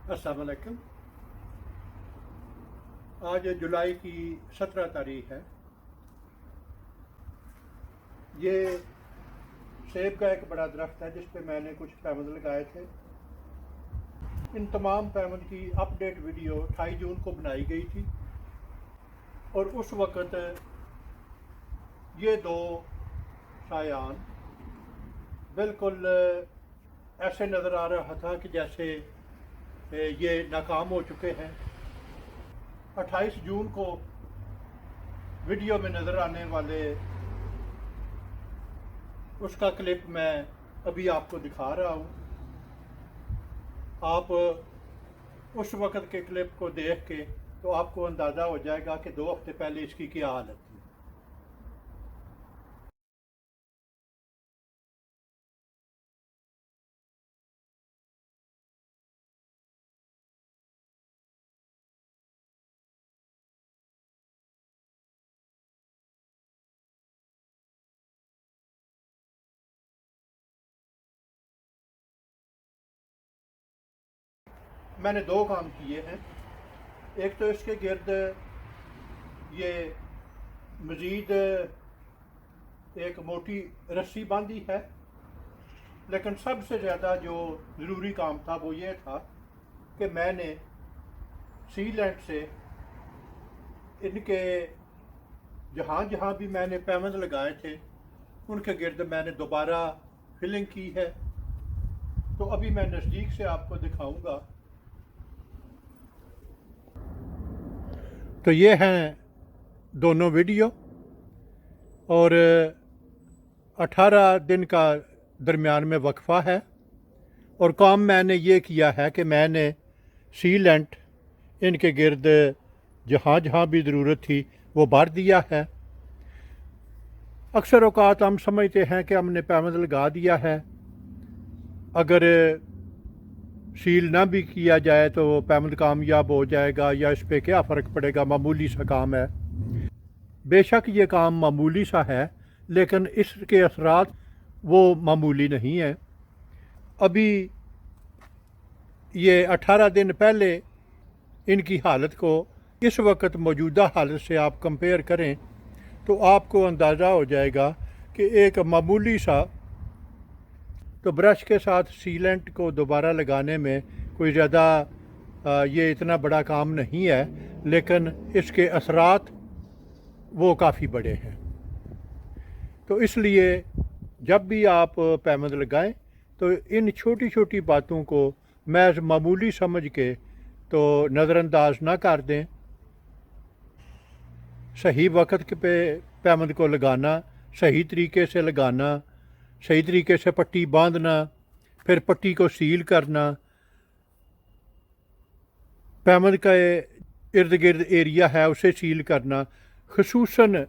अस्सलाम वालेकुम। आज जुलाई की 17 तारीख है। ये सेब का एक बड़ा दरख्त है जिस पे मैंने कुछ पैमद लगाए थे। इन तमाम पैमद की अपडेट वीडियो 28 जून को बनाई गई थी और उस वक़्त ये दो सायान बिल्कुल ऐसे नज़र आ रहा था कि जैसे ये नाकाम हो चुके हैं। 28 जून को वीडियो में नज़र आने वाले उसका क्लिप मैं अभी आपको दिखा रहा हूँ। आप उस वक़्त के क्लिप को देख के तो आपको अंदाज़ा हो जाएगा कि 2 हफ्ते पहले इसकी क्या हालत थी। मैंने 2 काम किए हैं। एक तो इसके गिर्द ये मज़ीद एक मोटी रस्सी बांधी है, लेकिन सबसे ज़्यादा जो ज़रूरी काम था वो ये था कि मैंने सीलैंड से इनके जहाँ जहाँ भी मैंने पैमद लगाए थे उनके गिर्द मैंने दोबारा फिलिंग की है। तो अभी मैं नज़दीक से आपको दिखाऊंगा। तो ये हैं दोनों वीडियो और 18 दिन का दरमियान में वक्फा है और काम मैंने ये किया है कि मैंने सीलेंट इनके गिर्द जहाँ जहाँ भी ज़रूरत थी वो भर दिया है। अक्सर औक़ात हम समझते हैं कि हमने पैमद लगा दिया है, अगर सील ना भी किया जाए तो पैमद कामयाब हो जाएगा या इस पर क्या फ़र्क पड़ेगा, मामूली सा काम है। बेशक ये काम मामूली सा है लेकिन इसके असरात वो मामूली नहीं है। अभी ये 18 दिन पहले इनकी हालत को इस वक्त मौजूदा हालत से आप कंपेयर करें तो आपको अंदाज़ा हो जाएगा कि एक मामूली सा तो ब्रश के साथ सीलेंट को दोबारा लगाने में कोई ज़्यादा ये इतना बड़ा काम नहीं है, लेकिन इसके असरात वो काफ़ी बड़े हैं। तो इसलिए जब भी आप पैमद लगाएं तो इन छोटी छोटी बातों को महज मामूली समझ के तो नज़रअंदाज ना कर दें। सही वक्त पे पैमद को लगाना, सही तरीके से लगाना, सही तरीके से पट्टी बांधना, फिर पट्टी को सील करना, पैमद का इर्द गिर्द एरिया है उसे सील करना। ख़ुसूसन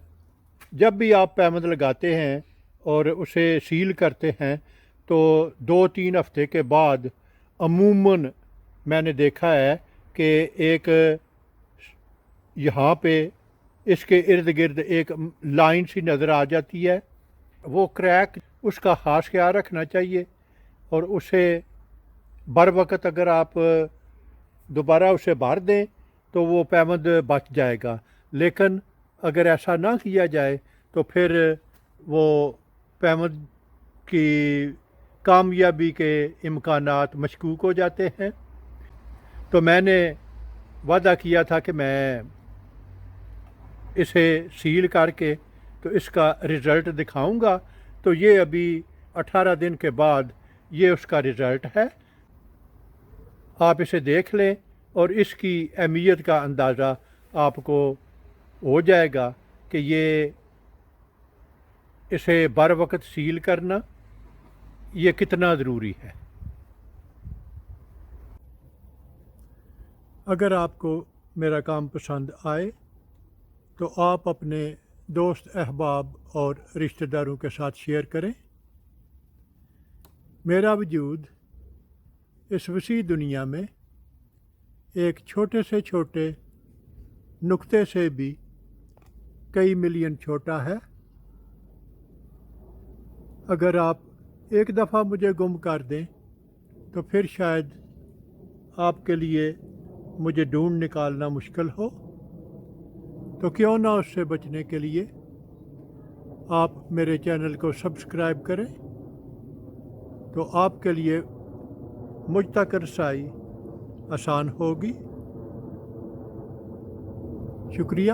जब भी आप पैमद लगाते हैं और उसे सील करते हैं तो 2-3 हफ्ते के बाद अमूमन मैंने देखा है कि एक यहाँ पे इसके इर्द गिर्द एक लाइन सी नज़र आ जाती है। वो क्रैक, उसका ख़ास ख्याल रखना चाहिए और उसे बर वक्त अगर आप दोबारा उसे भर दें तो वो पैमद बच जाएगा। लेकिन अगर ऐसा ना किया जाए तो फिर वो पैमद की कामयाबी के इम्कानात मशकूक हो जाते हैं। तो मैंने वादा किया था कि मैं इसे सील करके तो इसका रिज़ल्ट दिखाऊंगा। तो ये अभी 18 दिन के बाद ये उसका रिज़ल्ट है। आप इसे देख लें और इसकी अहमियत का अंदाज़ा आपको हो जाएगा कि ये इसे बर वक्त सील करना ये कितना ज़रूरी है। अगर आपको मेरा काम पसंद आए तो आप अपने दोस्त, अहबाब और रिश्तेदारों के साथ शेयर करें। मेरा वजूद इस वसी दुनिया में एक छोटे से छोटे नुक्ते से भी कई मिलियन छोटा है। अगर आप एक दफ़ा मुझे गुम कर दें तो फिर शायद آپ کے لیے مجھے ڈھونڈ نکالنا مشکل ہو تو کیوں نہ اس سے بچنے کے لیے آپ میرے چینل کو سبسکرائب کریں تو آپ کے لیے مجھ تک رسائی آسان ہوگی۔ شکریہ۔